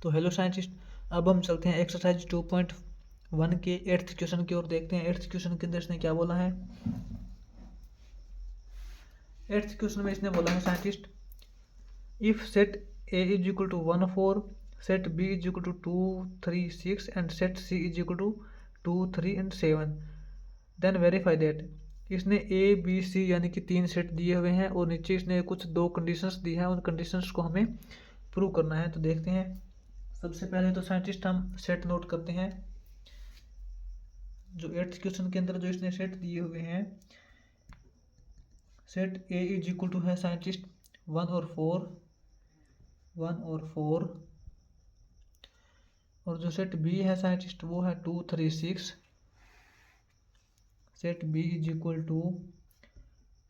तो hello scientist, अब हम चलते हैं एक्सरसाइज 2.1 के 8th क्वेश्चन की ओर। देखते हैं 8th क्वेश्चन के अंदर इसने क्या बोला है। 8th क्वेश्चन में इसने बोला है scientist, if set A is equal to 1 4, set B is equal to 2 3 6 and set C is equal to 2 3 एंड 7, देन वेरीफाई दैट। इसने ए बी सी यानी कि 3 सेट दिए हुए हैं और नीचे इसने कुछ 2 कंडीशंस दी हैं। उन कंडीशंस को हमें प्रूव करना है। तो देखते हैं। सबसे पहले तो साइंटिस्ट हम सेट नोट करते हैं। जो 8th क्वेश्चन के अंदर जो इसने सेट दिए हुए हैं, set A is equal to है साइंटिस्ट 1 और 4, 1 और 4, और जो सेट बी है साइंटिस्ट वो है 2 3 6। Set B is equal to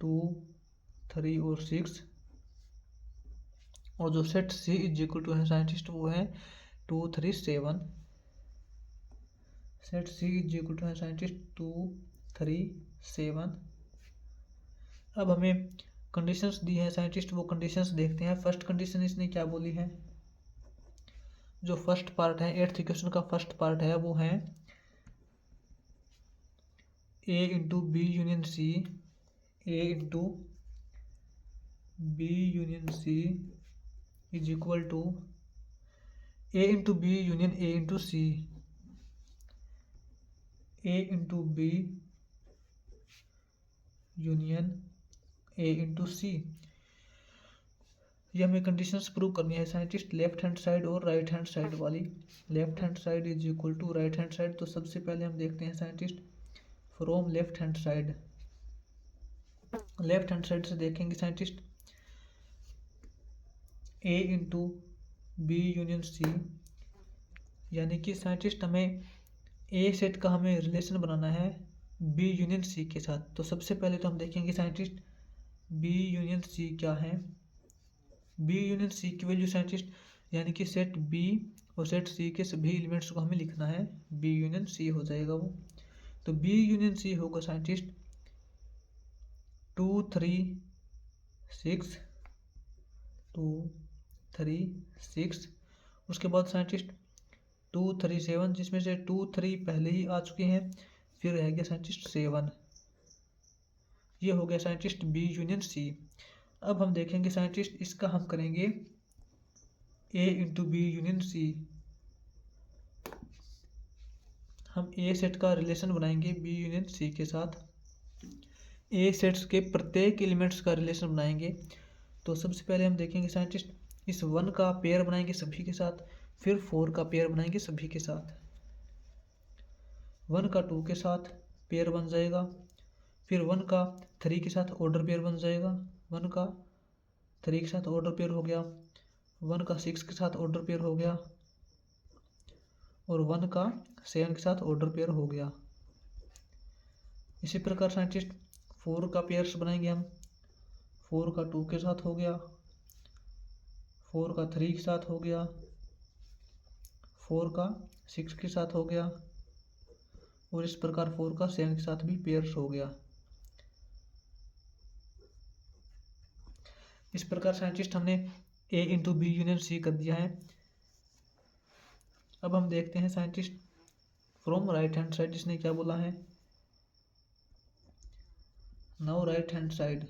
2 3 और 6, और जो set C is equal to है साइंटिस्ट वो है 2 3 7। Set C is equal to है साइंटिस्ट 2 3 7। अब हमें कंडीशंस दी है साइंटिस्ट, वो कंडीशंस देखते हैं। फर्स्ट कंडीशन इसने क्या बोली है। जो फर्स्ट पार्ट है 8th क्वेश्चन का फर्स्ट पार्ट है वो है A into B union C, A into B union C is equal to A into B union A into C, A into B union A into C. ये हमें conditions prove करनी है scientist, left hand side और right hand side वाली। Left hand side is equal to right hand side. तो सबसे पहले हम देखते हैं scientist from left hand side. Left hand side से देखेंगे scientist, A into B union सी, यानी कि साइंटिस्ट हमें ए सेट का हमें रिलेशन बनाना है बी यूनियन सी के साथ। तो सबसे पहले तो हम देखेंगे साइंटिस्ट बी यूनियन सी क्या है। बी यूनियन सी की वैल्यू साइंटिस्ट, यानी कि सेट बी और सेट सी के सभी एलिमेंट्स को हमें लिखना है, बी यूनियन सी हो जाएगा वो। तो बी यूनियन सी होगा साइंटिस्ट 2 3 6, 2 3 6। उसके बाद साइंटिस्ट 2 3 7, जिसमें से 2 3 पहले ही आ चुके हैं, फिर रह गया साइंटिस्ट 7। ये हो गया साइंटिस्ट बी यूनियन सी। अब हम देखेंगे साइंटिस्ट इसका हम करेंगे ए इंटू बी यूनियन सी। हम ए सेट का रिलेशन बनाएंगे बी यूनियन सी के साथ। ए सेट्स के प्रत्येक एलिमेंट्स का रिलेशन बनाएंगे। तो सबसे पहले हम देखेंगे साइंटिस्ट इस 1 का पेयर बनाएंगे सभी के साथ, फिर 4 का पेयर बनाएंगे सभी के साथ। 1 का 2 के साथ पेयर बन जाएगा, फिर 1 का 3 के साथ ऑर्डर पेयर बन जाएगा। 1 का 3 के साथ ऑर्डर पेयर हो गया, 1 का 6 के साथ ऑर्डर पेयर हो गया, और 1 का 7 के साथ ऑर्डर पेयर हो गया। इसी प्रकार साइंटिस्ट 4 का पेयर्स बनाएंगे हम। 4 का 2 के साथ हो गया, 4 का 3 के साथ हो गया, 4 का 6 के साथ हो गया, और इस प्रकार 4 का 7 के साथ भी पेयर्स हो गया। इस प्रकार साइंटिस्ट हमने A into B union C कर दिया है। अब हम देखते हैं scientist from right hand side इसने क्या बोला है। Now right hand side,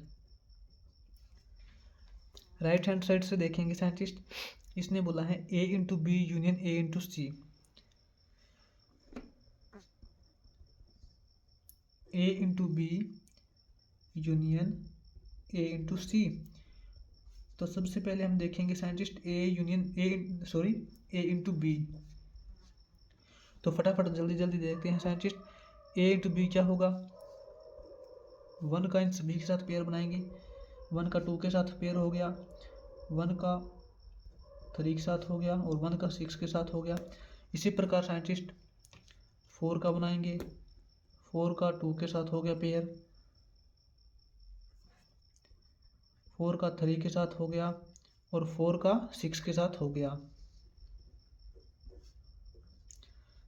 right hand side से देखेंगे साइंटिस्ट इसने बोला है A into B union A into C. A into B union A into C. तो सबसे पहले हम देखेंगे साइंटिस्ट ए इंटू बी। तो फटाफट जल्दी जल्दी देखते हैं साइंटिस्ट ए इंटू बी क्या होगा। 1 का इन सभी के साथ पेयर बनाएंगे, 1 का 2 के साथ पेयर हो गया, 1 का 3 के साथ हो गया, और 1 का 6 के साथ हो गया। इसी प्रकार साइंटिस्ट 4 का बनाएंगे, 4 का 2 के साथ हो गया पेयर, 4 का 3 के साथ हो गया, और 4 का 6 के साथ हो गया।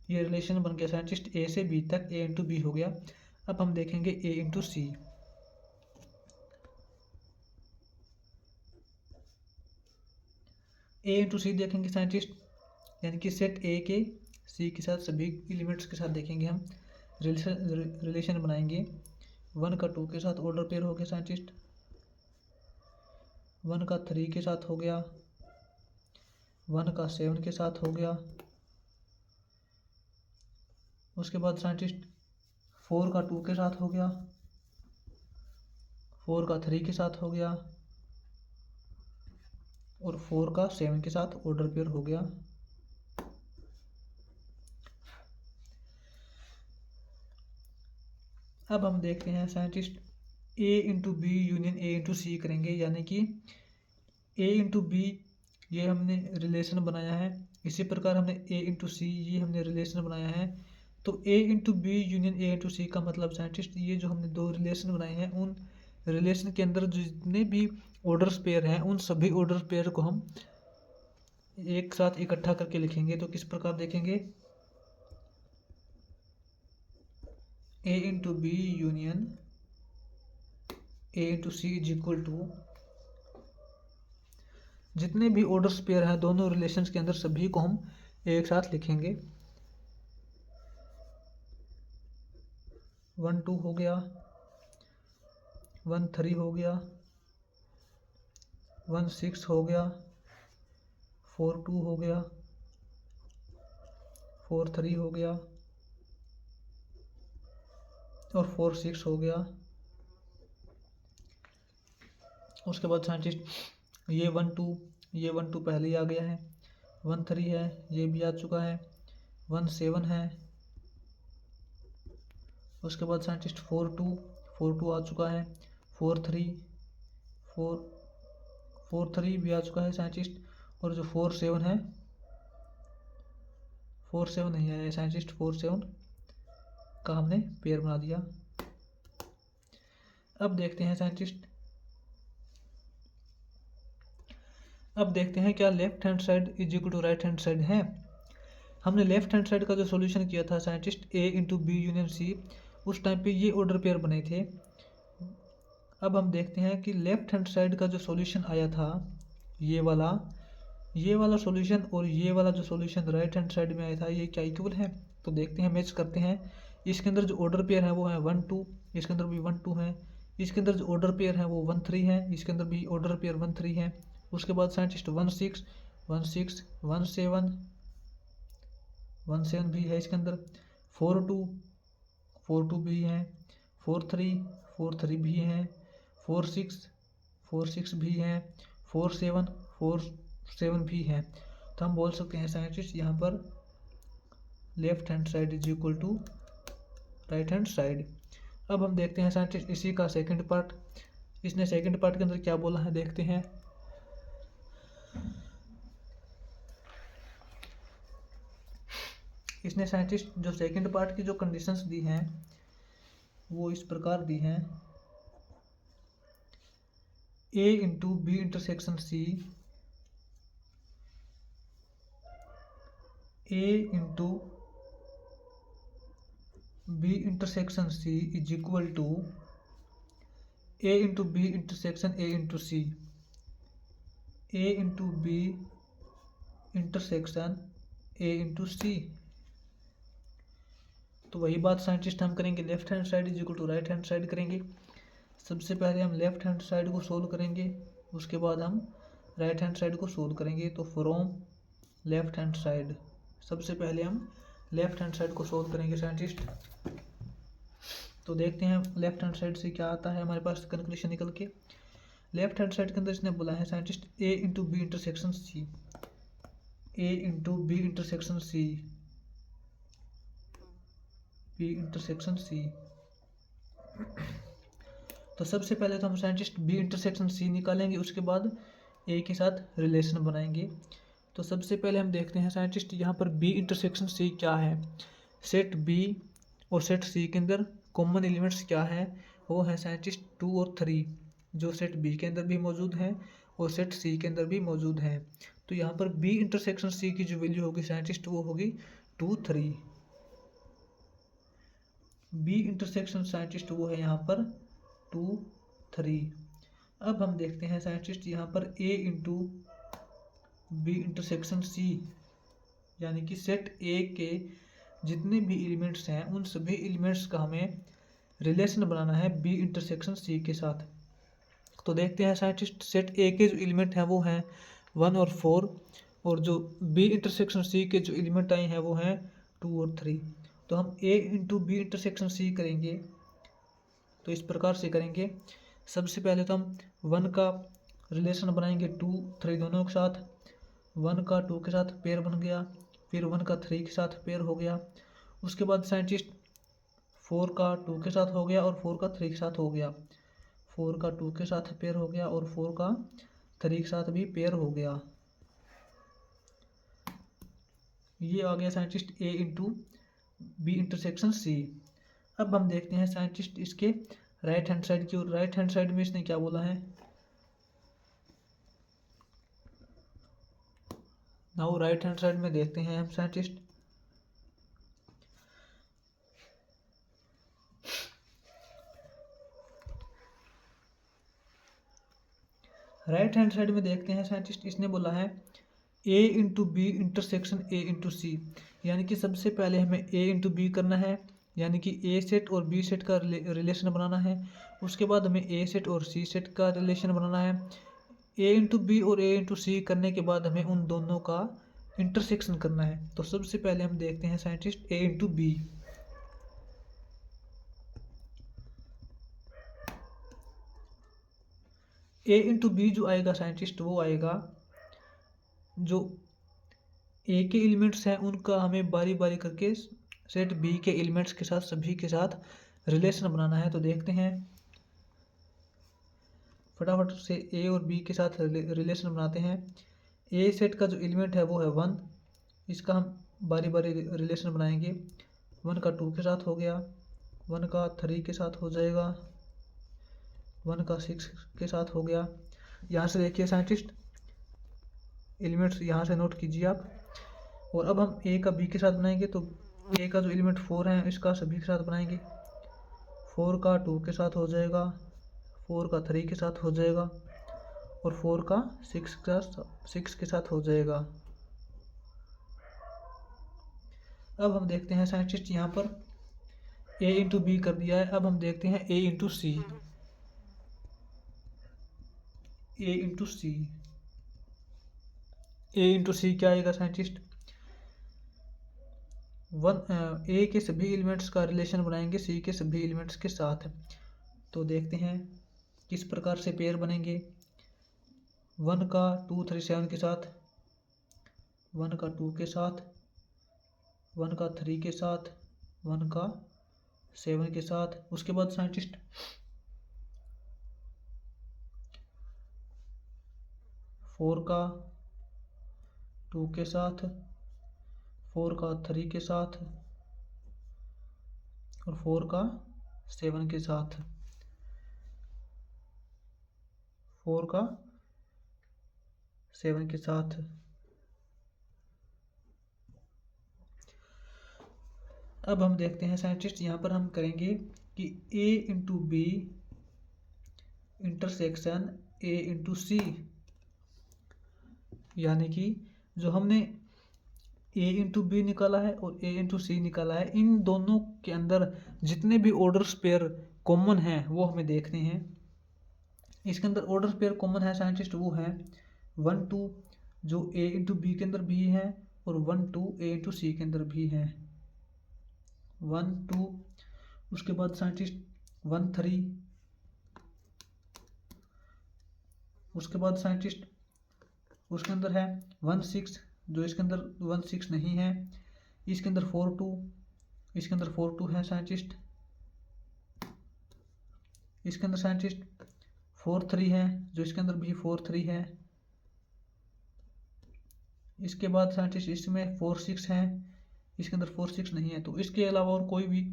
ये रिलेशन बन गया साइंटिस्ट ए से बी तक, ए इंटू बी हो गया। अब हम देखेंगे A into C. A into सी देखेंगे साइंटिस्ट यानी कि सेट ए के सी के साथ सभी एलिमेंट्स के साथ देखेंगे हम रिलेशन बनाएंगे। 1 का 2 के साथ ऑर्डर पेयर हो गया साइंटिस्ट, 1 का 3 के साथ हो गया, 1 का 7 के साथ हो गया। उसके बाद साइंटिस्ट 4 का 2 के साथ हो गया, 4 का 3 के साथ हो गया और 4 का 7 के साथ ऑर्डर पेयर हो गया। अब हम देखते हैं scientist A into B union A into C करेंगे, यानी कि ए इंटू बी ये हमने रिलेशन बनाया है, इसी प्रकार हमने ए इंटू सी ये हमने रिलेशन बनाया है। तो A into B union A into C का मतलब साइंटिस्ट ये जो हमने दो रिलेशन बनाए हैं उन रिलेशन के अंदर जितने भी ऑर्डर्स पेयर हैं उन सभी ऑर्डर पेयर को हम एक साथ इकट्ठा करके लिखेंगे। तो किस प्रकार देखेंगे, A into B union A into C is equal to जितने भी ऑर्डर्स पेयर हैं दोनों रिलेशंस के अंदर सभी को हम एक साथ लिखेंगे। 1 2 हो गया, 1 3 हो गया, 1 6 हो गया, 4 2 हो गया, 4 3 हो गया और 4 6 हो गया। उसके बाद साइंटिस्ट ये 1 2 पहले ही आ गया है, 1 3 है ये भी आ चुका है, 1 7 है। उसके बाद साइंटिस्ट 4 2 आ चुका है, 4 3 भी आ चुका है साइंटिस्ट। और जो 4 7 है, 4 7 नहीं है साइंटिस्ट, 4 7 का हमने पेयर बना दिया। अब देखते हैं साइंटिस्ट, अब देखते हैं क्या left hand side is equal to right hand side है। हमने लेफ्ट हैंड साइड का जो सॉल्यूशन किया था scientist A into B union सी, उस टाइम पे ये ऑर्डर पेयर बने थे। अब हम देखते हैं कि लेफ्ट हैंड साइड का जो सॉल्यूशन आया था ये वाला सॉल्यूशन और ये वाला जो सॉल्यूशन राइट हैंड साइड में आया था ये क्या इक्वल है। तो देखते हैं, मैच करते हैं। इसके अंदर जो ऑर्डर पेयर है वो है 1 2, इसके अंदर भी 1 2 है, इसके अंदर जो ऑर्डर पेयर है वो 1 3 है, इसके अंदर भी ऑर्डर पेयर 1 3 है। उसके बाद साइंटिस्ट 1 6 1 6 1 7 1 7 भी है इसके अंदर, 4 2 भी है, 4 3 भी है, 4 6 भी है, 4 7 भी है। तो हम बोल सकते हैं साइंटिस्ट यहाँ पर left hand side is equal to right hand side. अब हम देखते हैं साइंटिस्ट इसी का सेकंड पार्ट, इसने सेकंड पार्ट के अंदर क्या बोला है देखते हैं। इसने साइंटिस्ट जो सेकंड पार्ट की जो कंडीशंस दी हैं वो इस प्रकार दी हैं, A into B intersection C, A into B intersection C is equal to A into B intersection A into C, A into B intersection A into C. तो वही बात साइंटिस्ट हम करेंगे, left hand side is equal to right hand side करेंगे। सबसे पहले हम left hand side को सोल्व करेंगे, उसके बाद हम राइट हैंड साइड को सोल्व करेंगे। तो फ्रॉम लेफ्ट हैंड साइड, सबसे पहले हम लेफ्ट हैंड साइड को सोल्व करेंगे साइंटिस्ट। तो देखते हैं लेफ्ट हैंड साइड से क्या आता है हमारे पास कंक्लूजन निकल के। लेफ्ट हैंड साइड के अंदर इसने बोला है scientist A into B intersection C, A into B intersection C, B intersection C. तो सबसे पहले तो हम साइंटिस्ट बी इंटरसेक्शन सी निकालेंगे, उसके बाद ए के साथ रिलेशन बनाएंगे। तो सबसे पहले हम देखते हैं साइंटिस्ट यहाँ पर बी इंटरसेक्शन सी क्या है। सेट बी और सेट सी के अंदर कॉमन एलिमेंट्स क्या है, वो है साइंटिस्ट 2 और 3, जो सेट बी के अंदर भी मौजूद है और सेट सी के अंदर भी मौजूद है। तो यहाँ पर बी इंटरसेक्शन सी की जो वैल्यू होगी साइंटिस्ट वो होगी 2 3। बी इंटरसेक्शन साइंटिस्ट वो है यहाँ पर 2 3। अब हम देखते हैं साइंटिस्ट यहाँ पर ए इंटू बी इंटरसेक्शन सी, यानी कि सेट ए के जितने भी एलिमेंट्स हैं उन सभी एलिमेंट्स का हमें रिलेशन बनाना है बी इंटरसेक्शन सी के साथ। तो देखते हैं साइंटिस्ट, सेट ए के जो एलिमेंट हैं वो हैं 1 और 4, और जो बी इंटरसेक्शन सी के जो एलिमेंट आए हैं वो हैं 2 और 3। तो हम ए इंटू बी इंटरसेक्शन सी करेंगे तो इस प्रकार से करेंगे। सबसे पहले तो हम 1 का रिलेशन बनाएंगे 2 3 दोनों के साथ, 1 का 2 के साथ पेयर बन गया, फिर 1 का 3 के साथ पेयर हो गया। उसके बाद साइंटिस्ट 4 का 2 के साथ हो गया और 4 का 3 के साथ हो गया, 4 का 2 के साथ पेयर हो गया और 4 का 3 के साथ भी पेयर हो गया। ये आ गया scientist A into B intersection सी। अब हम देखते हैं साइंटिस्ट इसके राइट हैंड साइड की, और राइट हैंड साइड में इसने क्या बोला है। नाउ राइट हैंड साइड में देखते हैं हम साइंटिस्ट, राइट हैंड साइड में देखते हैं साइंटिस्ट, इसने बोला है A into B intersection A into C. यानी कि सबसे पहले हमें ए इंटू बी करना है, यानी कि ए सेट और बी सेट का रिलेशन बनाना है। उसके बाद हमें ए सेट और सी सेट का रिलेशन बनाना है। ए इंटू बी और ए इंटू सी करने के बाद हमें उन दोनों का इंटरसेक्शन करना है। तो सबसे पहले हम देखते हैं scientist A into B. A into B जो आएगा साइंटिस्ट वो आएगा, जो ए के एलिमेंट्स हैं उनका हमें बारी बारी करके सेट बी के एलिमेंट्स के साथ सभी के साथ रिलेशन बनाना है। तो देखते हैं फटाफट से ए और बी के साथ रिलेशन बनाते हैं। ए सेट का जो एलिमेंट है वो है 1, इसका हम बारी बारी रिलेशन बनाएंगे। 1 का 2 के साथ हो गया, 1 का 3 के साथ हो जाएगा, 1 का 6 के साथ हो गया। यहाँ से देखिए साइंटिस्ट एलिमेंट्स यहाँ से नोट कीजिए आप। और अब हम ए का बी के साथ बनाएंगे, तो ए का जो एलिमेंट 4 है इसका सभी के साथ बनाएंगे। 4 का 2 के साथ हो जाएगा, 4 का 3 के साथ हो जाएगा और 4 का 6 के साथ हो जाएगा। अब हम देखते हैं साइंटिस्ट यहाँ पर ए इंटू बी कर दिया है। अब हम देखते हैं A into C. A into C, A into सी क्या आएगा साइंटिस्ट, ए के सभी एलिमेंट्स का रिलेशन बनाएंगे सी के सभी एलिमेंट्स के साथ। तो देखते हैं किस प्रकार से पेयर बनेंगे। 1 का 2 3 7 के साथ, 1 का 2 के साथ, 1 का 3 के साथ, 1 का 7 के साथ। उसके बाद साइंटिस्ट 4 का 2 के साथ, 4 का 3 के साथ और 4 का 7 के साथ, 4 का 7 के साथ। अब हम देखते हैं साइंटिस्ट यहाँ पर हम करेंगे कि A into B intersection A into C, यानी कि जो हमने ए इंटू बी निकाला है और ए इंटू सी निकाला है, इन दोनों के अंदर जितने भी ऑर्डर्स पेयर कॉमन हैं वो हमें देखने हैं। इसके अंदर ऑर्डर पेयर कॉमन है साइंटिस्ट, वो है 1 2 जो ए इंटू बी के अंदर भी है और 1 2 ए इंटू सी के अंदर भी है, 1 2। उसके बाद साइंटिस्ट 1 3, उसके बाद साइंटिस्ट उसके अंदर है 1 6 जो इसके अंदर 1 6 नहीं है। इसके अंदर 4 2, इसके अंदर 4 2 है साइंटिस्ट। इसके अंदर साइंटिस्ट 4 3 है जो इसके अंदर भी 4 3 है। इसके बाद साइंटिस्ट इसमें 4 6 है, इसके अंदर 4 6 नहीं है। तो इसके अलावा और कोई भी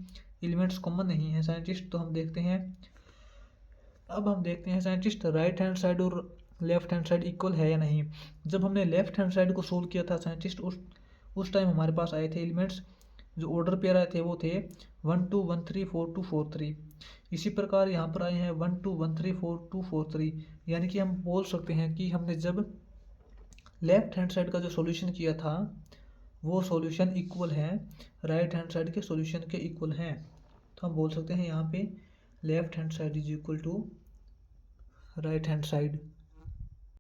एलिमेंट्स कॉमन नहीं है साइंटिस्ट। तो हम देखते हैं, अब हम देखते हैं साइंटिस्ट राइट हैंड साइड और लेफ्ट हैंड साइड इक्वल है या नहीं। जब हमने लेफ्ट हैंड साइड को सोल्व किया था साइंटिस्ट, उस टाइम हमारे पास आए थे एलिमेंट्स, जो ऑर्डर पेयर आए थे वो थे 1 2 1 3 4 2 4 3। इसी प्रकार यहाँ पर आए हैं 1 2 1 3 4 2 4 3। यानी कि हम बोल सकते हैं कि हमने जब लेफ्ट हैंड साइड का जो सॉल्यूशन किया था वो सॉल्यूशन इक्वल है राइट हैंड साइड के सॉल्यूशन के इक्वल हैं। तो हम बोल सकते हैं यहाँ पे left hand side is equal to right hand side.